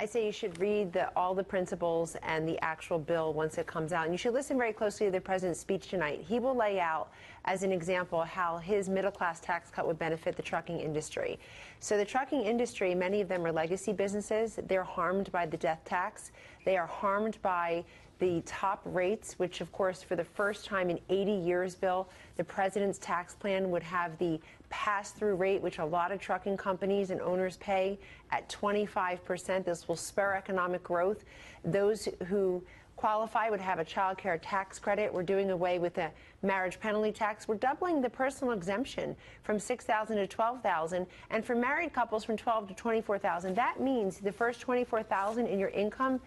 I say you should read all the principles and the actual bill once it comes out. And you should listen very closely to the president's speech tonight. He will lay out, as an example, how his middle-class tax cut would benefit the trucking industry. So the trucking industry, many of them are legacy businesses. They're harmed by the death tax. They are harmed by the top rates, which, of course, for the first time in 80 years, Bill, the president's tax plan would have the pass-through rate, which a lot of trucking companies and owners pay, at 25%. This will spur economic growth. Those who qualify would have a child care tax credit. We're doing away with the marriage penalty tax. We're doubling the personal exemption from $6,000 to $12,000, and for married couples from $12,000 to $24,000. That means the first $24,000 in your income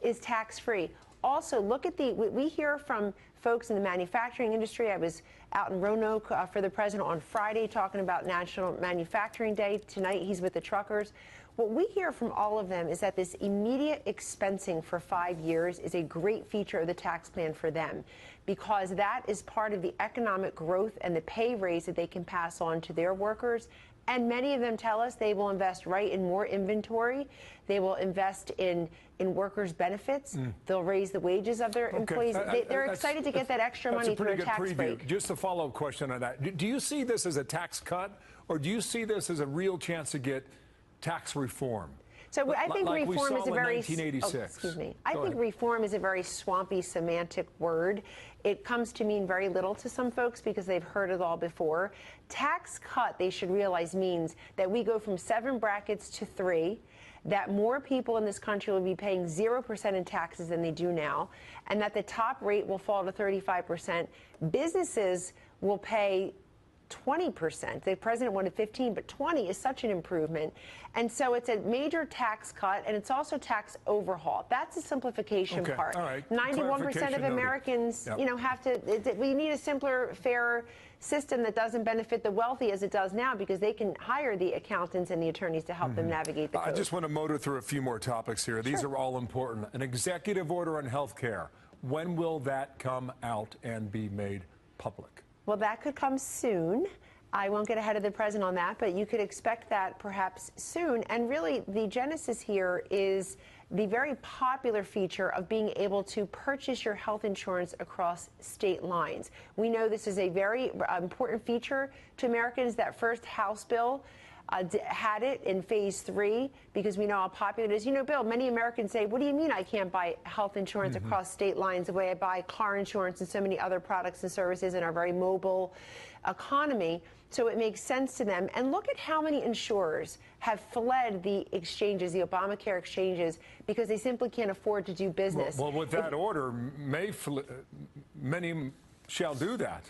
is tax-free. Also, look at we hear from folks in the manufacturing industry. I was out in Roanoke for the president on Friday talking about National Manufacturing Day. Tonight, he's with the truckers. What we hear from all of them is that this immediate expensing for 5 years is a great feature of the tax plan for them, because that is part of the economic growth and the pay raise that they can pass on to their workers. And many of them tell us they will invest right in more inventory. They will invest in workers' benefits. They'll raise the wages of their employees. They're excited to get that extra money through a tax break. Just a follow-up question on that. Do you see this as a tax cut, or do you see this as a real chance to get tax reform? So I think like reform is a very, 1986. excuse me. I think reform is a very swampy semantic word. It comes to mean very little to some folks because they've heard it all before. Tax cut, they should realize, means that we go from 7 brackets to 3, that more people in this country will be paying 0% in taxes than they do now, and that the top rate will fall to 35%. Businesses will pay 20%. The president wanted 15, but 20 is such an improvement. And so it's a major tax cut, and it's also tax overhaul. That's the simplification part. All right. 91% of Americans, you know, have to, we need a simpler, fairer system that doesn't benefit the wealthy as it does now, because they can hire the accountants and the attorneys to help them navigate the code. I just want to motor through a few more topics here. These are all important. An executive order on health care. When will that come out and be made public? Well, that could come soon. I won't get ahead of the president on that, but you could expect that perhaps soon. And really, the genesis here is the very popular feature of being able to purchase your health insurance across state lines. We know this is a very important feature to Americans. That first House bill had it in phase 3 because we know how popular it is. You know, Bill, many Americans say, what do you mean I can't buy health insurance across state lines the way I buy car insurance and so many other products and services in our very mobile economy? So it makes sense to them. And look at how many insurers have fled the exchanges, the Obamacare exchanges, because they simply can't afford to do business. Well, with that order, many shall do that.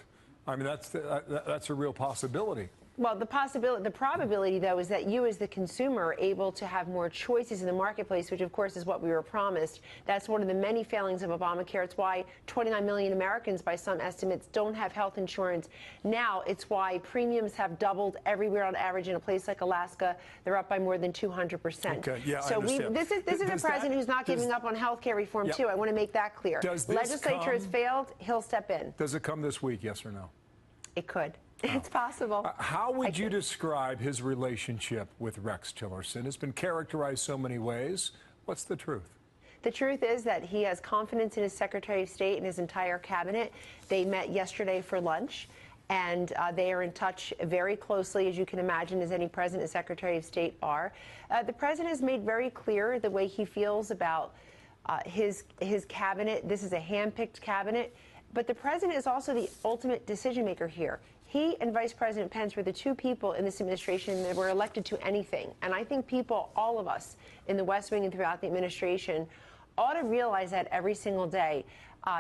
I mean, that's a real possibility. Well, the probability, though, is that you as the consumer are able to have more choices in the marketplace, which, of course, is what we were promised. That's one of the many failings of Obamacare. It's why 29 million Americans, by some estimates, don't have health insurance now. It's why premiums have doubled everywhere on average. In a place like Alaska, they're up by more than 200%. Okay, yeah, so I understand. This is a president who's not giving up on health care reform, too. I want to make that clear. Legislature has failed. He'll step in. Does it come this week, yes or no? It could. It's possible. How would you describe his relationship with Rex Tillerson? It's been characterized so many ways. What's the truth? The truth is that he has confidence in his Secretary of State and his entire cabinet. They met yesterday for lunch, and they are in touch very closely, as you can imagine, as any president and Secretary of State are. The president has made very clear the way he feels about his cabinet. This is a hand-picked cabinet, but the president is also the ultimate decision maker here. He and Vice President Pence were the 2 people in this administration that were elected to anything. And I think people, all of us in the West Wing and throughout the administration, ought to realize that every single day,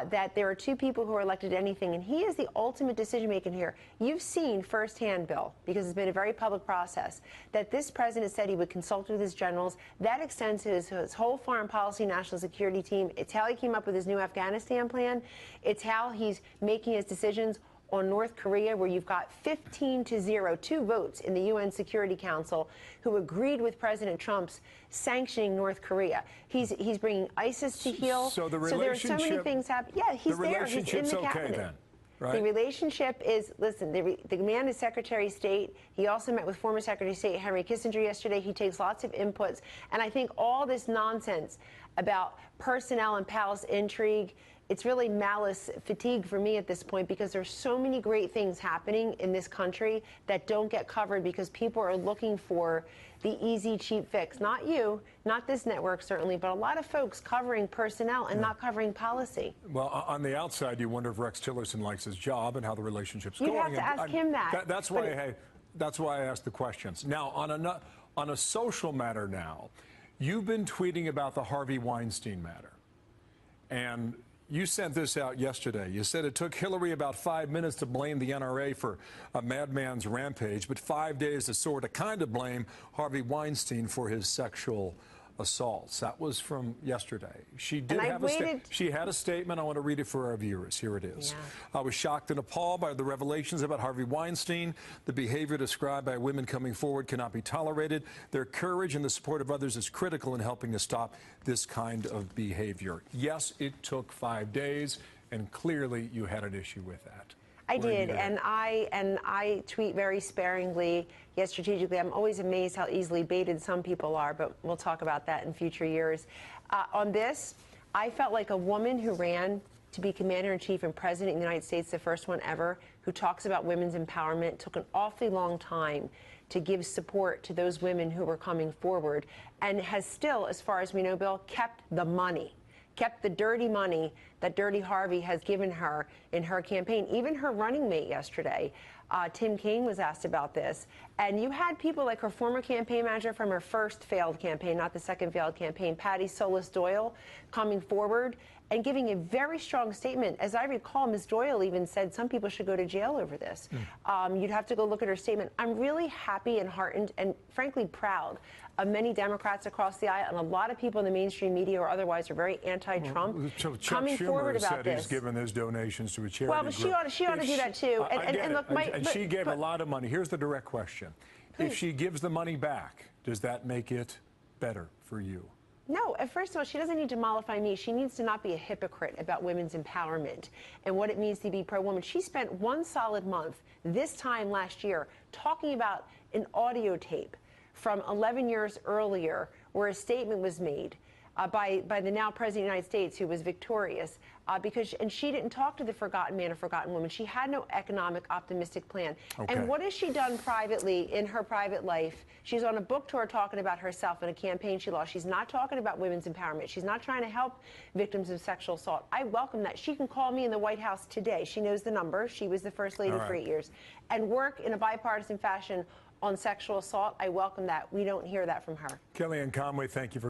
that there are 2 people who are elected to anything. And he is the ultimate decision maker here. You've seen firsthand, Bill, because it's been a very public process, that this president said he would consult with his generals. That extends to his whole foreign policy, national security team. It's how he came up with his new Afghanistan plan. It's how he's making his decisions on North Korea, where you've got 15-0, 2 votes in the UN Security Council who agreed with President Trump's sanctioning North Korea. He's bringing ISIS to heel. So the relationship, so there are so many things happening. Yeah, he's there. He's in the cabinet. Okay, then. Right. The relationship is, listen, the man is Secretary of State. He also met with former Secretary of State Henry Kissinger yesterday. He takes lots of inputs. And I think all this nonsense about personnel and palace intrigue, it's really malice fatigue for me at this point, because there's so many great things happening in this country that don't get covered because people are looking for the easy, cheap fix. Not you, not this network certainly, but a lot of folks covering personnel and not covering policy. Well, on the outside, you wonder if Rex Tillerson likes his job and how the relationship's You'd going. have to ask him that. That's why I asked the questions. Now, on a social matter now, you've been tweeting about the Harvey Weinstein matter. And you sent this out yesterday. You said it took Hillary about 5 minutes to blame the NRA for a madman's rampage, but 5 days to sort of kind of blame Harvey Weinstein for his sexual assaults. That was from yesterday. She did have she had a statement. I want to read it for our viewers. Here it is. Yeah. I was shocked and appalled by the revelations about Harvey Weinstein. The behavior described by women coming forward cannot be tolerated. Their courage and the support of others is critical in helping to stop this kind of behavior. Yes, it took 5 days, and clearly you had an issue with that. I did, and I tweet very sparingly, yet strategically. I'm always amazed how easily baited some people are, but we'll talk about that in future years. On this, I felt like a woman who ran to be Commander-in-Chief and President of the United States, the first one ever, who talks about women's empowerment, took an awfully long time to give support to those women who were coming forward, and has still, as far as we know, Bill, kept the money. Kept the dirty money that Dirty Harvey has given her in her campaign. Even her running mate yesterday, Tim Kaine, was asked about this. And you had people like her former campaign manager from her first failed campaign, not the second failed campaign, Patty Solis Doyle, coming forward and giving a very strong statement. As I recall, Ms. Doyle even said some people should go to jail over this. You'd have to go look at her statement. I'm really happy and heartened and frankly proud of many Democrats across the aisle, and a lot of people in the mainstream media or otherwise are very anti-Trump, coming forward about this. He's given his donations to a charity well, but she ought to do that too. And look, she gave a lot of money. Here's the direct question. If she gives the money back, does that make it better for you? No, first of all, she doesn't need to mollify me. She needs to not be a hypocrite about women's empowerment and what it means to be pro-woman. She spent one solid month this time last year talking about an audio tape from 11 years earlier where a statement was made by the now President of the United States, who was victorious, and she didn't talk to the forgotten man or forgotten woman. She had no economic optimistic plan. Okay. And what has she done privately in her private life? She's on a book tour talking about herself and a campaign she lost. She's not talking about women's empowerment. She's not trying to help victims of sexual assault. I welcome that. She can call me in the White House today. She knows the number. She was the first lady for 8 years. And work in a bipartisan fashion on sexual assault. I welcome that. We don't hear that from her. Kellyanne Conway, thank you for